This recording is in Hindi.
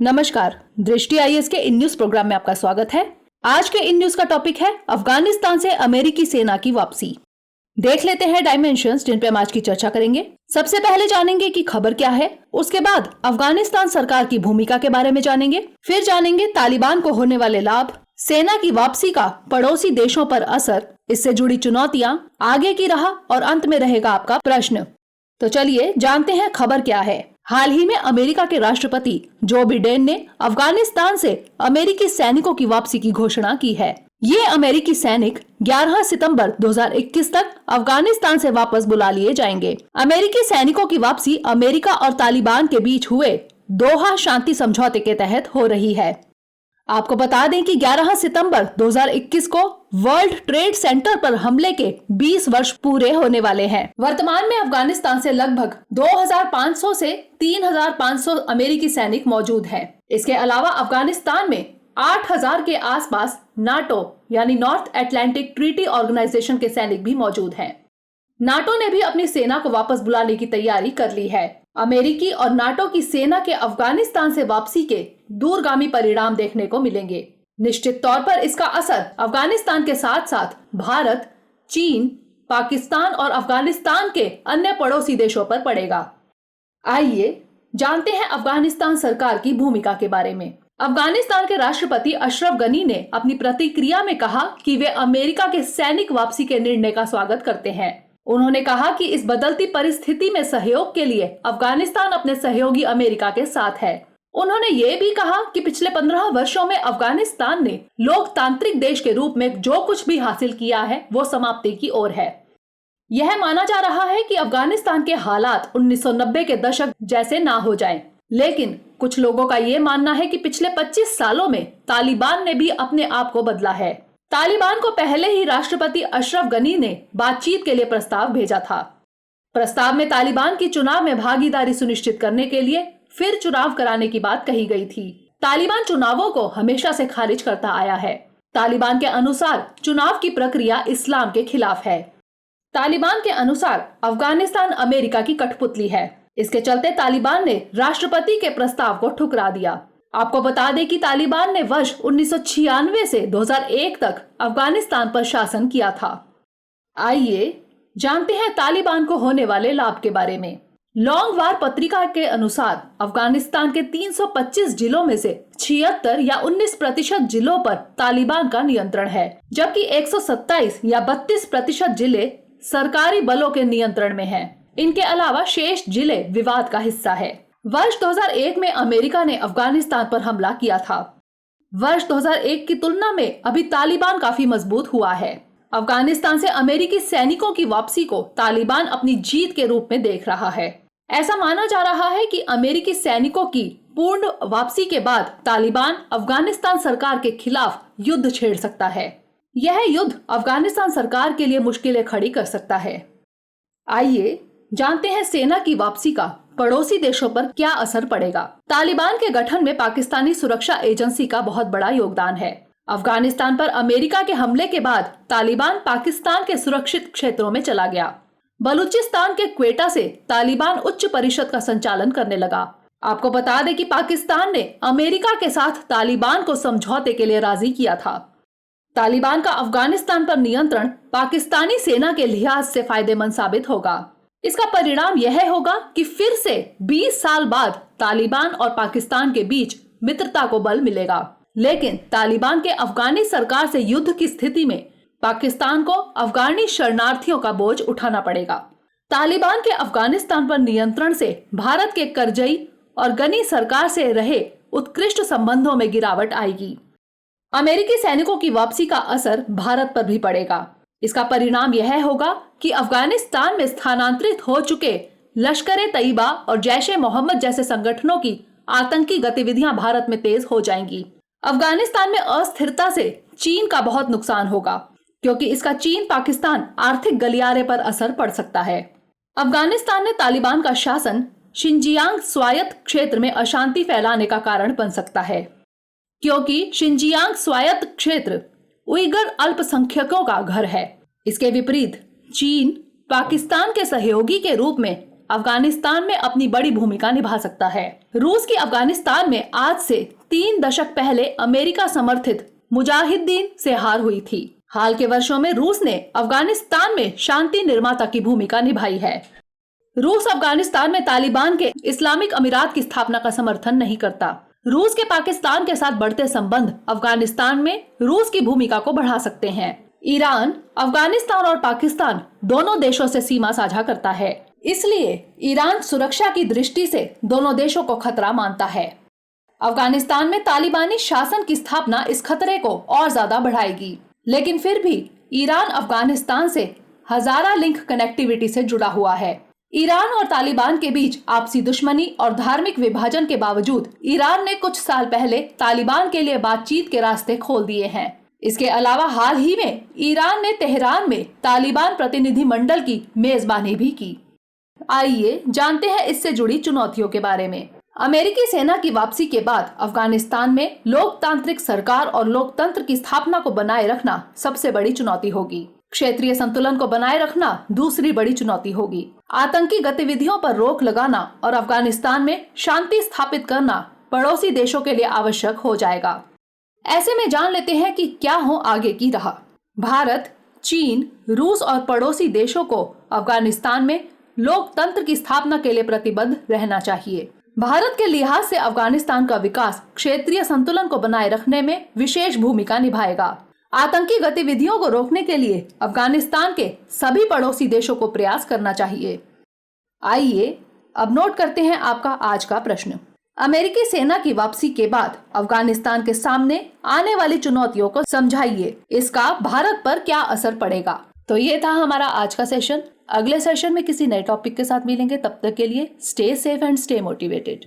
नमस्कार, दृष्टि आईएएस के इन न्यूज प्रोग्राम में आपका स्वागत है। आज के इन न्यूज का टॉपिक है अफगानिस्तान से अमेरिकी सेना की वापसी। देख लेते हैं डायमेंशंस जिन पे हम आज की चर्चा करेंगे। सबसे पहले जानेंगे कि खबर क्या है, उसके बाद अफगानिस्तान सरकार की भूमिका के बारे में जानेंगे, फिर जानेंगे तालिबान को होने वाले लाभ, सेना की वापसी का पड़ोसी देशों पर असर, इससे जुड़ी चुनौतियां, आगे की राह और अंत में रहेगा आपका प्रश्न। तो चलिए जानते हैं खबर क्या है। हाल ही में अमेरिका के राष्ट्रपति जो बिडेन ने अफगानिस्तान से अमेरिकी सैनिकों की वापसी की घोषणा की है। ये अमेरिकी सैनिक 11 सितंबर 2021 तक अफगानिस्तान से वापस बुला लिए जाएंगे। अमेरिकी सैनिकों की वापसी अमेरिका और तालिबान के बीच हुए दोहा शांति समझौते के तहत हो रही है। आपको बता दें कि 11 सितंबर 2021 को वर्ल्ड ट्रेड सेंटर पर हमले के 20 वर्ष पूरे होने वाले हैं। वर्तमान में अफगानिस्तान से लगभग 2500 से 3500 अमेरिकी सैनिक मौजूद हैं। इसके अलावा अफगानिस्तान में 8000 के आसपास नाटो यानी नॉर्थ अटलांटिक ट्रीटी ऑर्गेनाइजेशन के सैनिक भी मौजूद हैं। नाटो ने भी अपनी सेना को वापस बुलाने की तैयारी कर ली है। अमेरिकी और नाटो की सेना के अफगानिस्तान से वापसी के दूरगामी परिणाम देखने को मिलेंगे। निश्चित तौर पर इसका असर अफगानिस्तान के साथ साथ भारत, चीन, पाकिस्तान और अफगानिस्तान के अन्य पड़ोसी देशों पर पड़ेगा। आइए जानते हैं अफगानिस्तान सरकार की भूमिका के बारे में। अफगानिस्तान के राष्ट्रपति अशरफ गनी ने अपनी प्रतिक्रिया में कहा कि वे अमेरिका के सैनिक वापसी के निर्णय का स्वागत करते हैं। उन्होंने कहा कि इस बदलती परिस्थिति में सहयोग के लिए अफगानिस्तान अपने सहयोगी अमेरिका के साथ है। उन्होंने ये भी कहा कि पिछले 15 वर्षों में अफगानिस्तान ने लोकतांत्रिक देश के रूप में जो कुछ भी हासिल किया है वो समाप्ति की ओर है। यह माना जा रहा है कि अफगानिस्तान के हालात 1990 के दशक जैसे ना हो जाएं, लेकिन कुछ लोगों का ये मानना है कि पिछले 25 सालों में तालिबान ने भी अपने आप को बदला है। तालिबान को पहले ही राष्ट्रपति अशरफ गनी ने बातचीत के लिए प्रस्ताव भेजा था। प्रस्ताव में तालिबान की चुनाव में भागीदारी सुनिश्चित करने के लिए फिर चुनाव कराने की बात कही गई थी। तालिबान चुनावों को हमेशा से खारिज करता आया है। तालिबान के अनुसार चुनाव की प्रक्रिया इस्लाम के खिलाफ है। तालिबान के अनुसार अफगानिस्तान अमेरिका की कठपुतली है। इसके चलते तालिबान ने राष्ट्रपति के प्रस्ताव को ठुकरा दिया। आपको बता दें कि तालिबान ने वर्ष 1996 से 2001 तक अफगानिस्तान पर शासन किया था। आइए जानते हैं तालिबान को होने वाले लाभ के बारे में। लॉन्ग वार पत्रिका के अनुसार अफगानिस्तान के 325 जिलों में से 76 या 19% जिलों पर तालिबान का नियंत्रण है, जबकि 127 या 32% जिले सरकारी बलों के नियंत्रण में हैं। इनके अलावा शेष जिले विवाद का हिस्सा है। वर्ष 2001 में अमेरिका ने अफगानिस्तान पर हमला किया था। वर्ष 2001 की तुलना में अभी तालिबान काफी मजबूत हुआ है। अफगानिस्तान से अमेरिकी सैनिकों की वापसी को तालिबान अपनी जीत के रूप में देख रहा है। ऐसा माना जा रहा है कि अमेरिकी सैनिकों की पूर्ण वापसी के बाद तालिबान अफगानिस्तान सरकार के खिलाफ युद्ध छेड़ सकता है। यह युद्ध अफगानिस्तान सरकार के लिए मुश्किलें खड़ी कर सकता है। आइए जानते हैं सेना की वापसी का पड़ोसी देशों पर क्या असर पड़ेगा। तालिबान के गठन में पाकिस्तानी सुरक्षा एजेंसी का बहुत बड़ा योगदान है। अफगानिस्तान पर अमेरिका के हमले के बाद तालिबान पाकिस्तान के सुरक्षित क्षेत्रों में चला गया। बलूचिस्तान के क्वेटा से तालिबान उच्च परिषद का संचालन करने लगा। आपको बता दें कि पाकिस्तान ने अमेरिका के साथ तालिबान को समझौते के लिए राजी किया था। तालिबान का अफगानिस्तान पर नियंत्रण पाकिस्तानी सेना के लिहाज से फायदेमंद साबित होगा। इसका परिणाम यह होगा कि फिर से 20 साल बाद तालिबान और पाकिस्तान के बीच मित्रता को बल मिलेगा। लेकिन तालिबान के अफगानी सरकार से युद्ध की स्थिति में पाकिस्तान को अफगानी शरणार्थियों का बोझ उठाना पड़ेगा। तालिबान के अफगानिस्तान पर नियंत्रण से भारत के करजई और गनी सरकार से रहे उत्कृष्ट संबंधों में गिरावट आएगी। अमेरिकी सैनिकों की वापसी का असर भारत पर भी पड़ेगा। इसका परिणाम यह होगा कि अफगानिस्तान में स्थानांतरित हो चुके लश्कर-ए-तैयबा और जैश-ए-मोहम्मद जैसे संगठनों की आतंकी गतिविधियां भारत में तेज हो जाएंगी। अफगानिस्तान में अस्थिरता से चीन का बहुत नुकसान होगा, क्योंकि इसका चीन पाकिस्तान आर्थिक गलियारे पर असर पड़ सकता है। अफगानिस्तान में तालिबान का शासन शिनजियांग स्वायत्त क्षेत्र में अशांति फैलाने का कारण बन सकता है, क्योंकि शिनजियांग स्वायत्त क्षेत्र उइगर अल्पसंख्यकों का घर है। इसके विपरीत चीन पाकिस्तान के सहयोगी के रूप में अफगानिस्तान में अपनी बड़ी भूमिका निभा सकता है। रूस की अफगानिस्तान में आज से 3 दशक पहले अमेरिका समर्थित मुजाहिदीन से हार हुई थी। हाल के वर्षों में रूस ने अफगानिस्तान में शांति निर्माता की भूमिका निभाई है। रूस अफगानिस्तान में तालिबान के इस्लामिक अमीरात की स्थापना का समर्थन नहीं करता। रूस के पाकिस्तान के साथ बढ़ते संबंध अफगानिस्तान में रूस की भूमिका को बढ़ा सकते हैं। ईरान, अफगानिस्तान और पाकिस्तान दोनों देशों से सीमा साझा करता है, इसलिए ईरान सुरक्षा की दृष्टि से दोनों देशों को खतरा मानता है। अफगानिस्तान में तालिबानी शासन की स्थापना इस खतरे को और ज्यादा बढ़ाएगी, लेकिन फिर भी ईरान अफगानिस्तान से हजारा लिंक कनेक्टिविटी से जुड़ा हुआ है। ईरान और तालिबान के बीच आपसी दुश्मनी और धार्मिक विभाजन के बावजूद ईरान ने कुछ साल पहले तालिबान के लिए बातचीत के रास्ते खोल दिए हैं। इसके अलावा हाल ही में ईरान ने तेहरान में तालिबान प्रतिनिधि मंडल की मेजबानी भी की। आइए जानते हैं इससे जुड़ी चुनौतियों के बारे में। अमेरिकी सेना की वापसी के बाद अफगानिस्तान में लोकतांत्रिक सरकार और लोकतंत्र की स्थापना को बनाए रखना सबसे बड़ी चुनौती होगी। क्षेत्रीय संतुलन को बनाए रखना दूसरी बड़ी चुनौती होगी। आतंकी गतिविधियों पर रोक लगाना और अफगानिस्तान में शांति स्थापित करना पड़ोसी देशों के लिए आवश्यक हो जाएगा। ऐसे में जान लेते हैं कि क्या हो आगे की राह। भारत, चीन, रूस और पड़ोसी देशों को अफगानिस्तान में लोकतंत्र की स्थापना के लिए प्रतिबद्ध रहना चाहिए। भारत के लिहाज से अफगानिस्तान का विकास क्षेत्रीय संतुलन को बनाए रखने में विशेष भूमिका निभाएगा। आतंकी गतिविधियों को रोकने के लिए अफगानिस्तान के सभी पड़ोसी देशों को प्रयास करना चाहिए। आइए अब नोट करते हैं आपका आज का प्रश्न। अमेरिकी सेना की वापसी के बाद अफगानिस्तान के सामने आने वाली चुनौतियों को समझाइए। इसका भारत पर क्या असर पड़ेगा। तो ये था हमारा आज का सेशन। अगले सेशन में किसी नए टॉपिक के साथ मिलेंगे। तब तक के लिए stay safe and stay motivated.